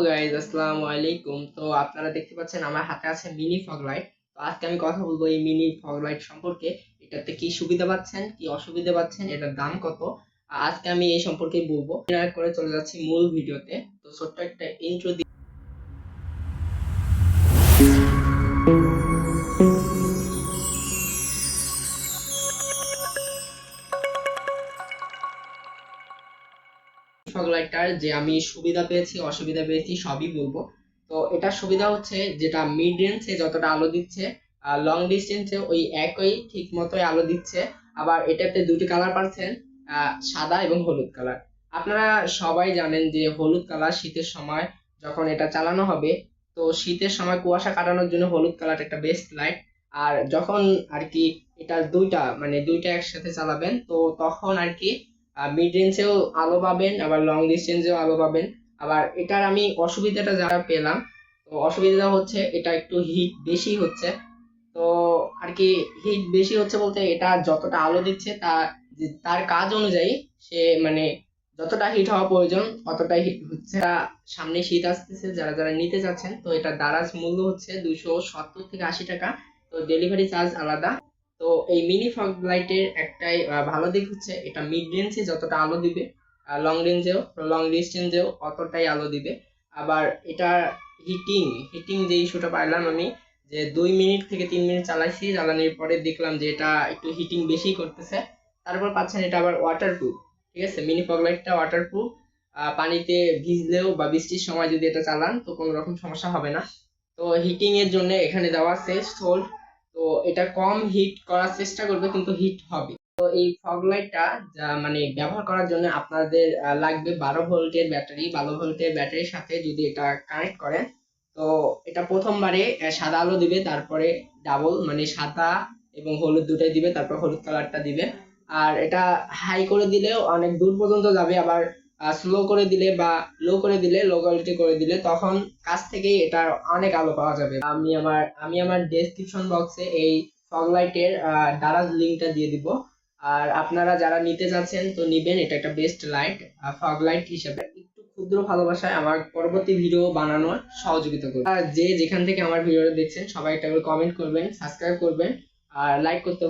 Guys আসসালামু আলাইকুম। তো আপনারা দেখতে পাচ্ছেন আমার হাতে আছে মিনি ফগ লাইট। তো আজকে আমি কথা বলবো এই মিনি ফগ লাইট সম্পর্কে। এটাতে কি সুবিধা পাচ্ছেন, কি অসুবিধা পাচ্ছেন, এটার দাম কত, আজকে আমি এই সম্পর্কে বলবো। করে চলে যাচ্ছি মূল ভিডিওতে। তো ছোট্ট একটা ইন্ট্রো দিয়ে ফগ লাইটটার যে আমি সুবিধা পেয়েছি অসুবিধা পেয়েছি সবই বলবো। তো এটার সুবিধা হচ্ছে যেটা মিড রেঞ্জে যতটা আলো দিচ্ছে, লং ডিস্টেন্সে ওই একই ঠিক মতোই আলো দিচ্ছে। আবার এটাতে দুটি কালার পাচ্ছেন, সাদা এবং হলুদ কালার। আপনারা সবাই জানেন যে হলুদ কালার শীতের সময় যখন এটা চালানো হবে, তো শীতের সময় কুয়াশা কাটানোর জন্য হলুদ কালার একটা বেস্ট লাইট। আর যখন আর কি এটা দুইটা একসাথে চালাবেন, তো তখন আর কি মিড রেঞ্জেও আলো পাবেন, আবার লং ডিস্টেন্সেও আলো পাবেন। আবার এটার আমি অসুবিধাটা যা পেলাম, তো অসুবিধা হচ্ছে এটা একটু হিট বেশি হচ্ছে। তো আর কি হিট বেশি হচ্ছে বলতে এটা যতটা আলো দিচ্ছে তার কাজ অনুযায়ী সে মানে যতটা হিট হওয়া প্রয়োজন অতটাই হিট হচ্ছে। সামনে শীত আসতেছে, যারা যারা নিতে চাচ্ছেন, তো এটা দারাজ মূল্য হচ্ছে 270 থেকে 80 টাকা। তো ডেলিভারি চার্জ আলাদা। তো এই মিনি ফগ লাইটের একটাই ভালো দিক হচ্ছে এটা মিড রেঞ্জে যতটা আলো দিবে, লং ডিস্টেন্সেও অতটাই আলো দিবে। আবার এটা হিটিং হিটিং যে ইস্যুটা পাইলাম আমি, যে 2 মিনিট থেকে 3 মিনিট চালাইছি, চালানোর পরে দেখলাম যে এটা একটু হিটিং বেশি করতেছে। তারপর পাচ্ছেন এটা আবার ওয়াটারপ্রুফ। ঠিক আছে, মিনি ফগ লাইটটা ওয়াটারপ্রুফ। পানিতে ভিজলেও বা বৃষ্টির সময় যদি এটা চালান তো কোনো রকম সমস্যা হবে না। তো হিটিং এর জন্য এখানে দেওয়া আছে সোল্ট। তো এটা কম হিট করার চেষ্টা করবে কিন্তু হিট হবে। তো এই ফগ লাইটটা যা ব্যবহার করার জন্য আপনাদের লাগবে 12 ভোল্টের ব্যাটারি। 12 ভোল্টের ব্যাটারির সাথে যদি এটা কানেক্ট করেন, তো এটা প্রথমবারে সাদা আলো দিবে, তারপরে ডাবল সাদা এবং হলুদ দুটাই দিবে, তারপর হলুদ কালারটা দিবে। আর এটা হাই করে দিলেও অনেক দূর পর্যন্ত যাবে, আবার স্লো করে দিলে বা লো কোয়ালিটি করে দিলে তখন কাছ থেকেই এটার অনেক আলো পাওয়া যাবে। আমি আমার ডেসক্রিপশন বক্সে এই ফগ লাইটের দারাজ লিংকটা দিয়ে দিব। আর আপনারা যারা নিতে যাচ্ছেন তো নিবেন, এটা একটা বেস্ট লাইট ফগ লাইট হিসেবে। একটু ক্ষুদ্র ভালোবাসায় আমার পরবর্তী ভিডিও বানানোর সহযোগিতা করবেন। আর যে যেখান থেকে আমার ভিডিওটা দেখছেন সবাই একটা করে কমেন্ট করবেন, সাবস্ক্রাইব করবেন আর লাইক করতে